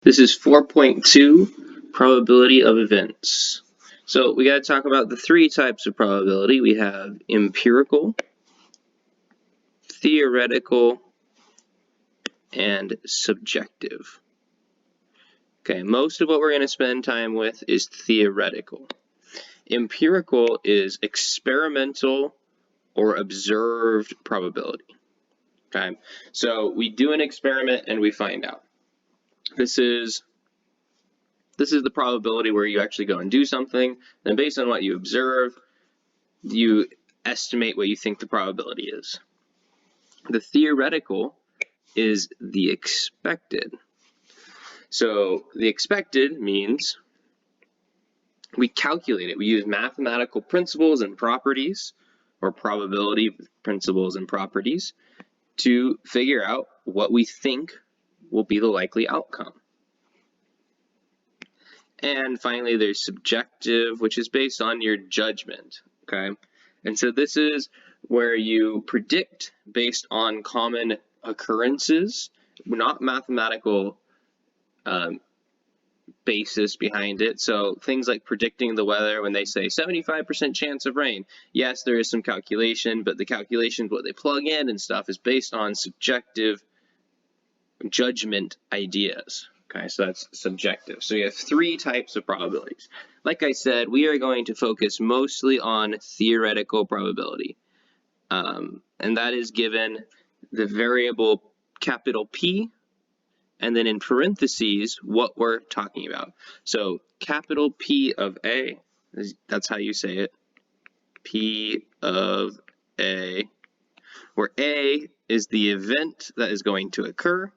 This is 4.2, probability of events. So we got to talk about the three types of probability. We have empirical, theoretical, and subjective. Okay, most of what we're going to spend time with is theoretical. Empirical is experimental or observed probability. Okay, so we do an experiment and we find out. This is the probability where you actually go and do something, and based on what you observe, you estimate what you think the probability is. The theoretical is the expected. So the expected means we calculate it. We use mathematical principles and properties, or probability principles and properties, to figure out what we think will be the likely outcome. And finally, there's subjective, which is based on your judgment, okay? And so this is where you predict based on common occurrences, not mathematical basis behind it. So things like predicting the weather when they say 75% chance of rain. Yes, there is some calculation, but the calculation, what they plug in and stuff, is based on subjective judgment ideas. Okay, so that's subjective. So you have three types of probabilities. Like I said, we are going to focus mostly on theoretical probability. And that is given the variable capital P, and then in parentheses, what we're talking about. So capital P of A, that's how you say it, P of A, where A is the event that is going to occur.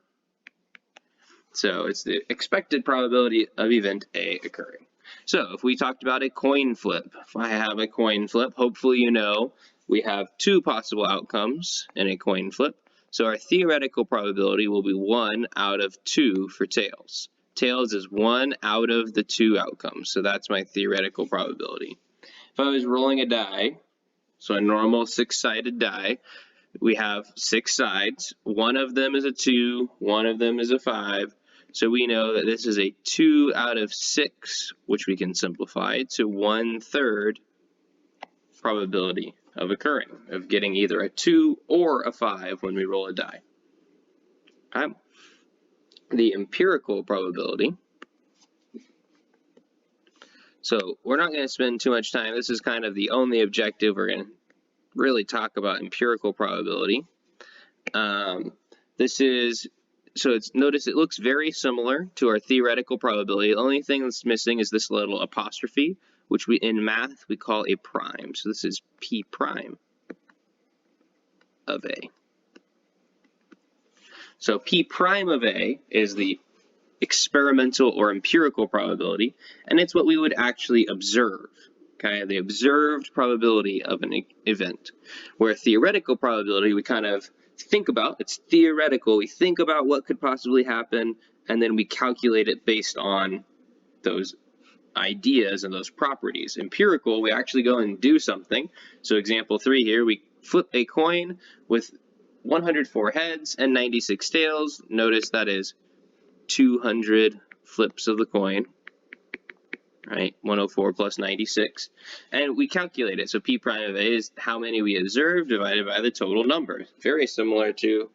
So it's the expected probability of event A occurring. So if we talked about a coin flip, if I have a coin flip, hopefully you know we have two possible outcomes in a coin flip. So our theoretical probability will be 1 out of 2 for tails. Tails is 1 out of the 2 outcomes. So that's my theoretical probability. If I was rolling a die, so a normal 6-sided die, we have 6 sides. One of them is a 2, one of them is a 5. So we know that this is a 2 out of 6, which we can simplify to 1/3 probability of occurring, of getting either a 2 or a 5 when we roll a die. Okay. The empirical probability. So we're not going to spend too much time. This is kind of the only objective we're going to really talk about empirical probability. Notice it looks very similar to our theoretical probability. The only thing that's missing is this little apostrophe, which in math we call a prime. So this is P prime of A. So P prime of A is the experimental or empirical probability, and it's what we would actually observe. Okay, the observed probability of an event. Where theoretical probability we kind of think about, it's theoretical, we think about what could possibly happen, and then we calculate it based on those ideas and those properties. Empirical, we actually go and do something. So example 3 here, we flip a coin with 104 heads and 96 tails. Notice that is 200 flips of the coin, right? 104 plus 96. And we calculate it. So P prime of A is how many we observed divided by the total number. Very similar to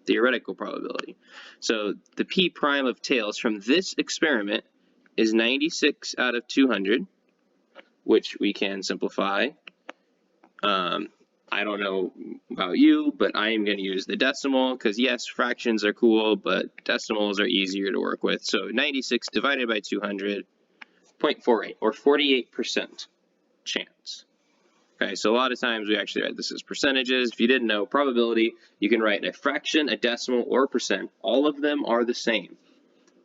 theoretical probability. So the P prime of tails from this experiment is 96 out of 200, which we can simplify. I don't know about you, but I am going to use the decimal because, yes, fractions are cool, but decimals are easier to work with. So 96 divided by 200, 0.48, or 48% chance. Okay, so a lot of times we actually write this as percentages. If you didn't know, probability, you can write a fraction, a decimal, or a percent. All of them are the same.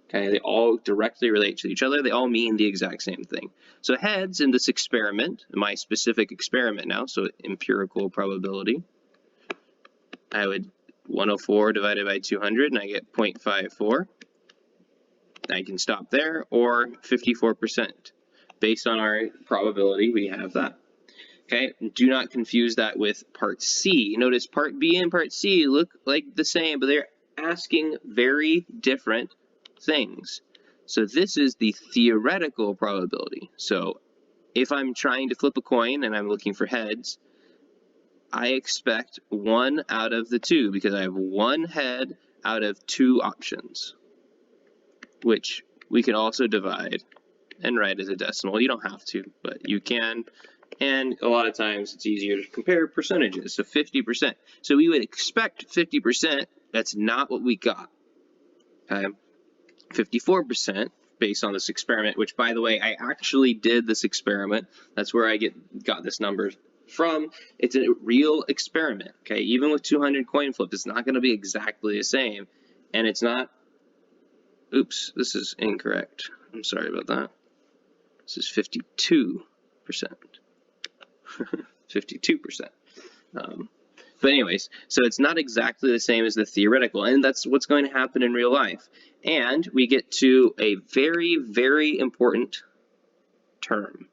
Okay, they all directly relate to each other. They all mean the exact same thing. So heads in this experiment, my specific experiment now, so empirical probability, I would 104 divided by 200, and I get 0.54. I can stop there, or 54%. Based on our probability, we have that. Okay, do not confuse that with part C. Notice part B and part C look like the same, but they're asking very different things. So this is the theoretical probability. So if I'm trying to flip a coin and I'm looking for heads, I expect 1 out of the 2 because I have 1 head out of 2 options, which we can also divide and write as a decimal. You don't have to, but you can. And a lot of times it's easier to compare percentages. So 50%. So we would expect 50%. That's not what we got. Okay. 54% based on this experiment, which, by the way, I actually did this experiment. That's where I got this number from. It's a real experiment. Okay. Even with 200 coin flip, it's not going to be exactly the same. And it's not. Oops, this is incorrect. I'm sorry about that. This is 52%. 52%. But anyways, so it's not exactly the same as the theoretical, and that's what's going to happen in real life. And we get to a very, very important term,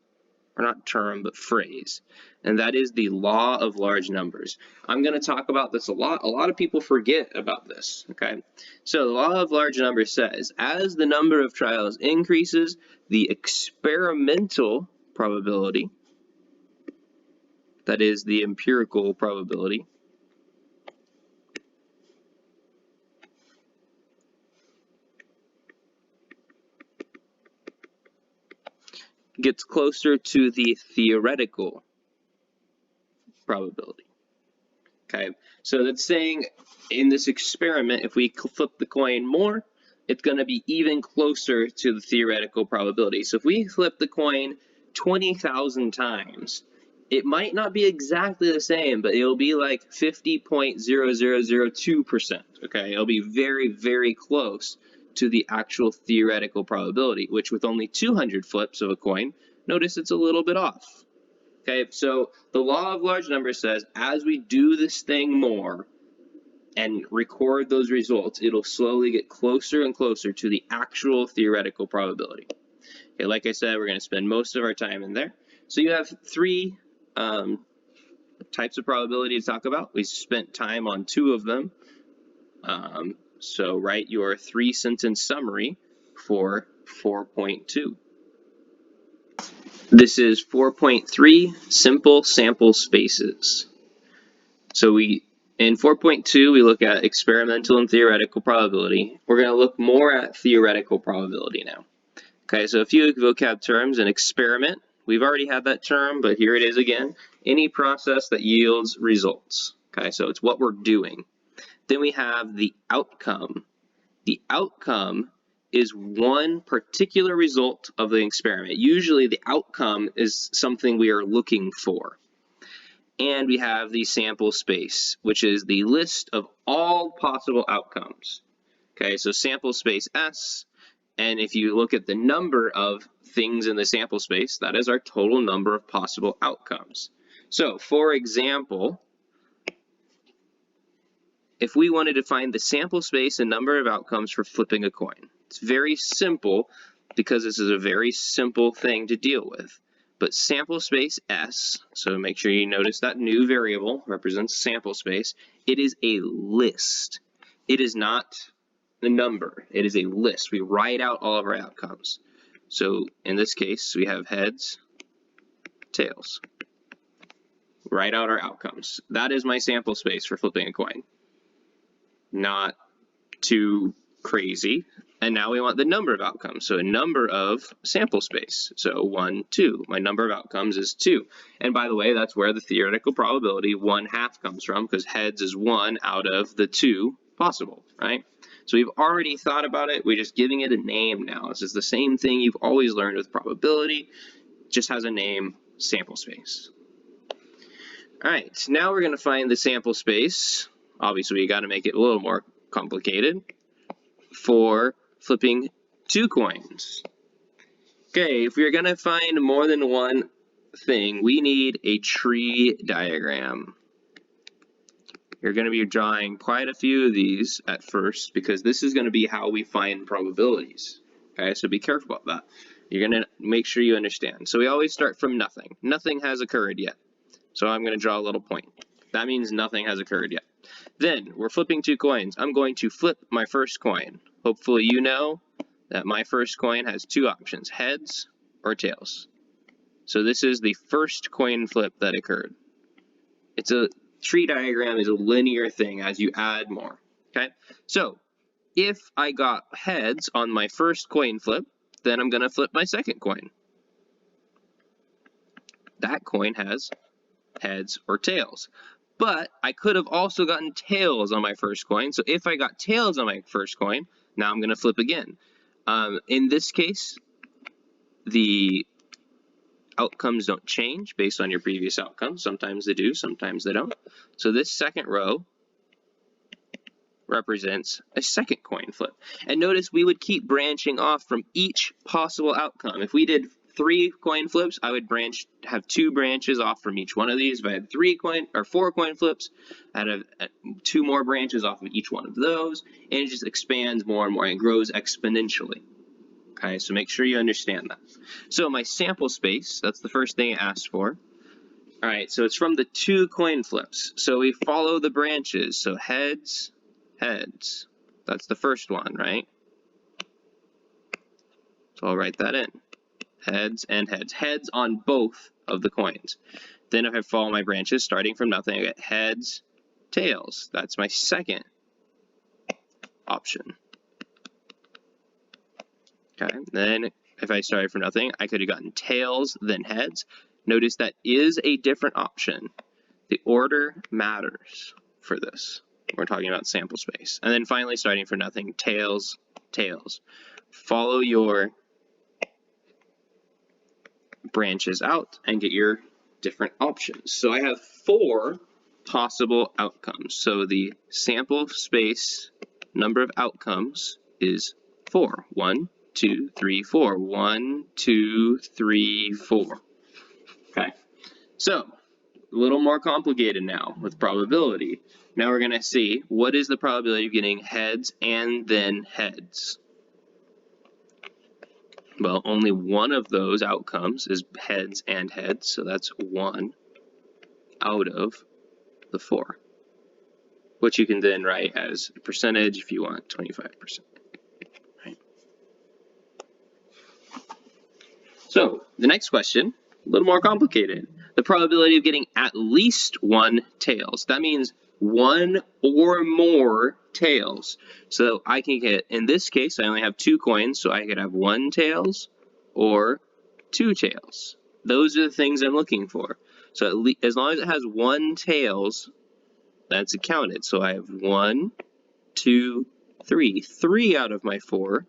or not term, but phrase, and that is the law of large numbers. I'm going to talk about this a lot. A lot of people forget about this, okay? So the law of large numbers says, as the number of trials increases, the experimental probability, that is the empirical probability, gets closer to the theoretical probability. Okay, so that's saying in this experiment, if we flip the coin more, it's going to be even closer to the theoretical probability. So if we flip the coin 20,000 times, it might not be exactly the same, but it'll be like 50.0002%. Okay, it'll be very, very close to the actual theoretical probability, which with only 200 flips of a coin, notice it's a little bit off. Okay, so the law of large numbers says as we do this thing more and record those results, it'll slowly get closer and closer to the actual theoretical probability. Okay, like I said, we're going to spend most of our time in there. So you have 3 types of probability to talk about. We spent time on 2 of them. So write your 3-sentence summary for 4.2. This is 4.3, simple sample spaces. So in 4.2, we look at experimental and theoretical probability. We're going to look more at theoretical probability now. Okay, so a few vocab terms. An experiment. We've already had that term, but here it is again. Any process that yields results. Okay, so it's what we're doing. Then we have the outcome. The outcome is one particular result of the experiment. Usually the outcome is something we are looking for. And we have the sample space, which is the list of all possible outcomes. Okay, so sample space S, and if you look at the number of things in the sample space, that is our total number of possible outcomes. So, for example, if we wanted to find the sample space and number of outcomes for flipping a coin, it's very simple because this is a very simple thing to deal with. But sample space S, so make sure you notice that new variable represents sample space. It is a list. It is not the number. It is a list. We write out all of our outcomes. So in this case, we have heads, tails. Write out our outcomes. That is my sample space for flipping a coin. Not too crazy. And now we want the number of outcomes. So a number of sample space. So 1, 2. My number of outcomes is 2. And by the way, that's where the theoretical probability 1/2 comes from, because heads is 1 out of the 2 possible, right? So we've already thought about it. We're just giving it a name now. This is the same thing you've always learned with probability. It just has a name, sample space. All right, now we're going to find the sample space. Obviously, we got to make it a little more complicated for flipping 2 coins. Okay, if we're going to find more than one thing, we need a tree diagram. You're going to be drawing quite a few of these at first because this is going to be how we find probabilities. Okay, so be careful about that. You're going to make sure you understand. So we always start from nothing. Nothing has occurred yet. So I'm going to draw a little point. That means nothing has occurred yet. Then we're flipping 2 coins. I'm going to flip my first coin. Hopefully you know that my first coin has two options, heads or tails. So this is the first coin flip that occurred. It's a tree diagram is a linear thing as you add more. Okay, so if I got heads on my first coin flip, then I'm going to flip my second coin. That coin has heads or tails. But I could have also gotten tails on my first coin. So if I got tails on my first coin, now I'm going to flip again. In this case, the outcomes don't change based on your previous outcomes. Sometimes they do, sometimes they don't. So this second row represents a second coin flip. And notice we would keep branching off from each possible outcome. If we did 3 coin flips, I would have 2 branches off from each one of these. If I had 4 coin flips, I'd have 2 more branches off of each one of those, and it just expands more and more and grows exponentially. Okay, so make sure you understand that. So my sample space, that's the first thing it asked for. All right, so it's from the 2 coin flips. So we follow the branches. So heads, heads. That's the first one, right? So I'll write that in. Heads and heads. Heads on both of the coins. Then if I follow my branches, starting from nothing, I get heads, tails. That's my second option. Okay, then if I started from nothing, I could have gotten tails, then heads. Notice that is a different option. The order matters for this. We're talking about sample space. And then finally, starting from nothing, tails, tails. Follow your branches out and get your different options. So I have 4 possible outcomes. So the sample space number of outcomes is 4. 1, 2, 3, 4. 1, 2, 3, 4. Okay. So a little more complicated now with probability. Now we're going to see what is the probability of getting heads and then heads. Well, only one of those outcomes is heads and heads, so that's 1 out of the 4, which you can then write as a percentage if you want, 25%. Right. So the next question, a little more complicated. The probability of getting at least 1 tails. That means 1 or more tails. So I can get, in this case, I only have 2 coins, so I could have 1 tails or 2 tails. Those are the things I'm looking for. So as long as it has 1 tails, that's counted. So I have 1, 2, 3. 3 out of my 4.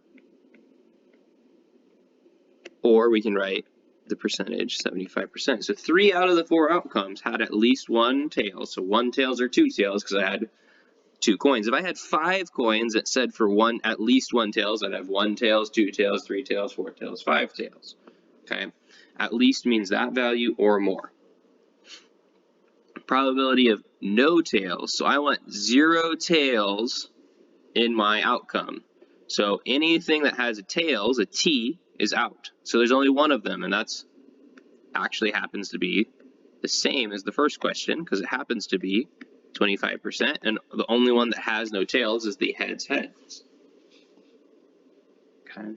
Or we can write the percentage, 75%. So 3 out of the 4 outcomes had at least 1 tail. So 1 tails or 2 tails because I had 2 coins. If I had 5 coins that said for at least 1 tails, I'd have 1 tails, 2 tails, 3 tails, 4 tails, 5 tails. Okay, at least means that value or more. Probability of no tails. So I want 0 tails in my outcome. So anything that has a tails, a T, is out. So there's only one of them, and that's actually happens to be the same as the first question because it happens to be 25%, and the only one that has no tails is the heads. Okay.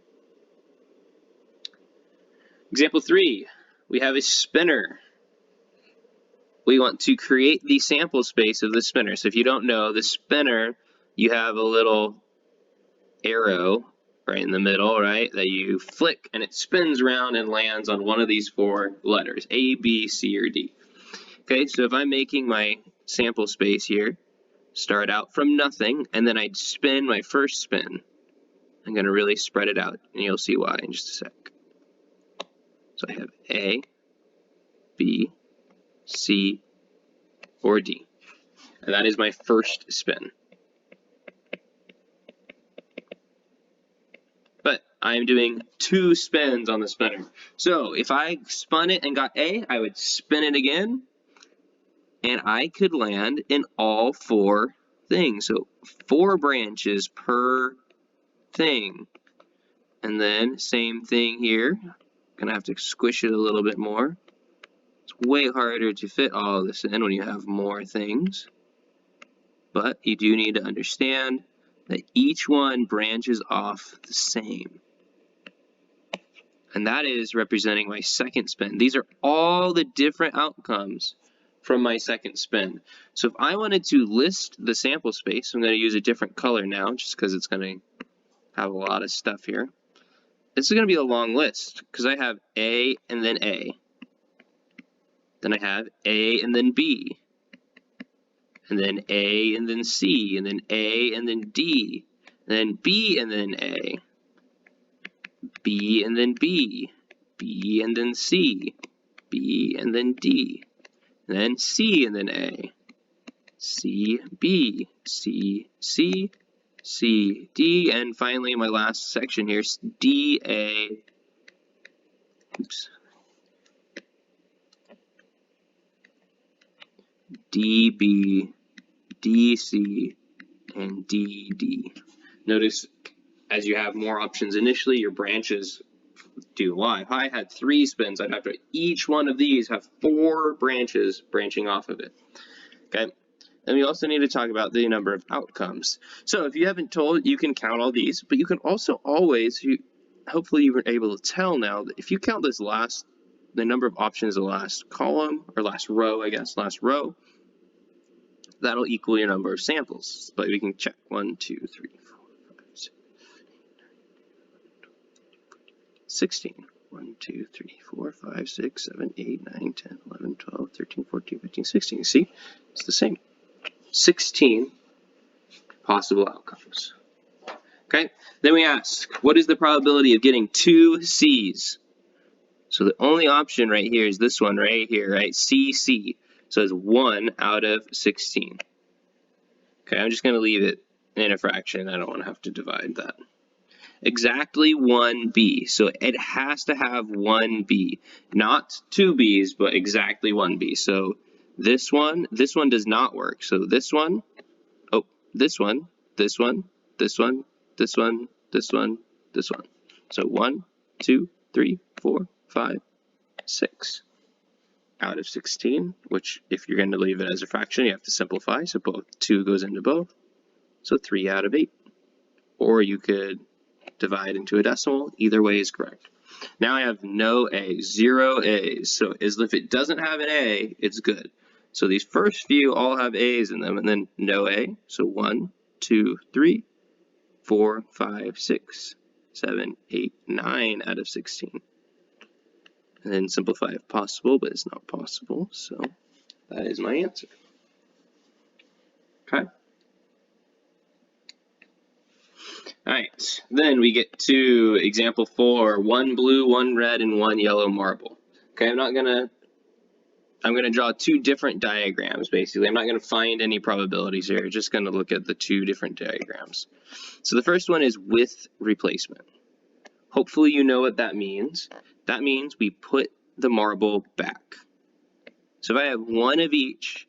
Example 3, we have a spinner. We want to create the sample space of the spinner. So if you don't know, the spinner, you have a little arrow right in the middle, right, that you flick and it spins around and lands on one of these 4 letters, A, B, C, or D. Okay, so if I'm making my sample space here, start out from nothing, and then I'd spin my first spin. I'm going to really spread it out, and you'll see why in just a sec. So I have A, B, C, or D. And that is my first spin. But I'm doing 2 spins on the spinner. So if I spun it and got A, I would spin it again, and I could land in all 4 things. So 4 branches per thing. And then same thing here. Gonna have to squish it a little bit more. It's way harder to fit all of this in when you have more things. But you do need to understand that each one branches off the same. and that is representing my second spin. These are all the different outcomes from my second spin. So if I wanted to list the sample space, I'm going to use a different color now just because it's going to have a lot of stuff here. This is going to be a long list because I have A and then A. Then I have A and then B. And then A and then C, and then A and then D, and then B and then A, B and then B, B and then C, B and then D, and then C and then A, C, B, C, C, C, D, and finally my last section here is D, A, oops, D, B, D, C, and D, D. Notice as you have more options initially, your branches do lie. If I had 3 spins, I'd have to each one of these have 4 branches branching off of it. Okay. And we also need to talk about the number of outcomes. So if you haven't told, you can count all these, but you can also always, hopefully you were able to tell now, that if you count this the number of options in the last column, or last row, I guess, last row, that'll equal your number of samples. But we can check 1, 2, 3, 4, 5, 6, 16. 1, 2, 3, 4, 5, 6, 7, 8, 9, 10, 11, 12, 13, 14, 15, 16. See? It's the same. 16 possible outcomes. Okay? Then we ask, what is the probability of getting 2 C's? So the only option right here is this one right here, right? CC. So it's 1 out of 16. Okay, I'm just going to leave it in a fraction. I don't want to have to divide that. Exactly 1 B. So it has to have 1 B. Not 2 B's, but exactly 1 B. So this one does not work. So this one, oh, this one, this one, this one, this one, this one, this one. So 1, 2, 3, 4, 5, 6 out of 16, which if you're going to leave it as a fraction, you have to simplify. So both 2 goes into both. So 3 out of 8. Or you could divide into a decimal. Either way is correct. Now I have no A, 0 A's. So as if it doesn't have an A, it's good. So these first few all have A's in them, and then no A. So 1, 2, 3, 4, 5, 6, 7, 8, 9 out of 16. And then simplify if possible, but it's not possible. So that is my answer. Okay. All right, then we get to example 4, 1 blue, 1 red, and 1 yellow marble. Okay, I'm gonna draw 2 different diagrams, basically. I'm not gonna find any probabilities here, just gonna look at the 2 different diagrams. So the first one is with replacement. Hopefully you know what that means. That means we put the marble back. So if I have 1 of each,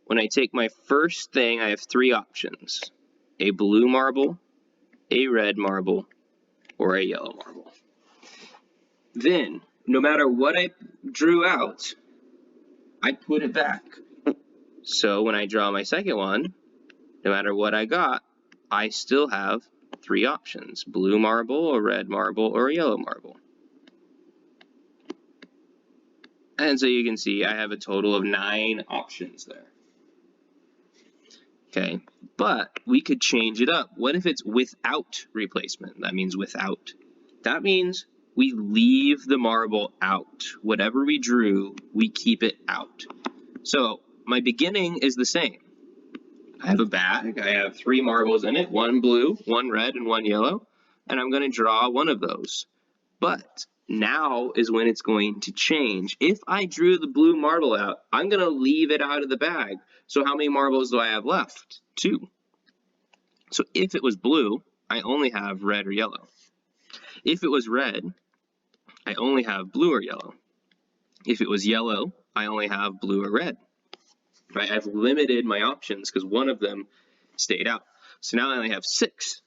when I take my first thing, I have 3 options. A blue marble, a red marble, or a yellow marble. Then, no matter what I drew out, I put it back. So when I draw my second one, no matter what I got, I still have 3 options. Blue marble, a red marble, or a yellow marble. And so you can see I have a total of 9 options there. Okay, but we could change it up. What if it's without replacement? That means without. That means we leave the marble out. Whatever we drew, we keep it out. So my beginning is the same. I have a bag. I have 3 marbles in it, 1 blue, 1 red, and 1 yellow. And I'm going to draw one of those. But now is when it's going to change. If I drew the blue marble out, I'm going to leave it out of the bag. So how many marbles do I have left? 2. So if it was blue, I only have red or yellow. If it was red, I only have blue or yellow. If it was yellow, I only have blue or red. Right? I've limited my options because one of them stayed out. So now I only have 6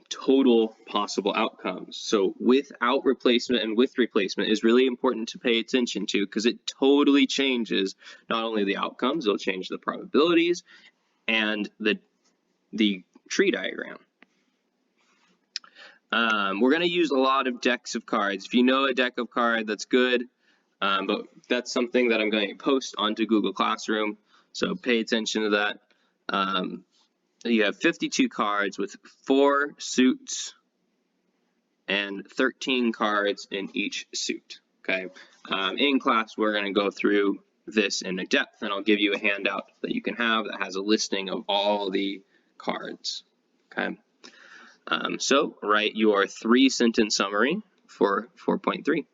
total possible outcomes. So without replacement and with replacement is really important to pay attention to because it totally changes not only the outcomes, it'll change the probabilities and the tree diagram. We're going to use a lot of decks of cards. If you know a deck of cards, that's good. But that's something that I'm going to post onto Google Classroom, so pay attention to that. You have 52 cards with 4 suits and 13 cards in each suit. Okay. In class, we're going to go through this in depth, and I'll give you a handout that you can have that has a listing of all the cards. Okay. So write your 3-sentence summary for 4.3.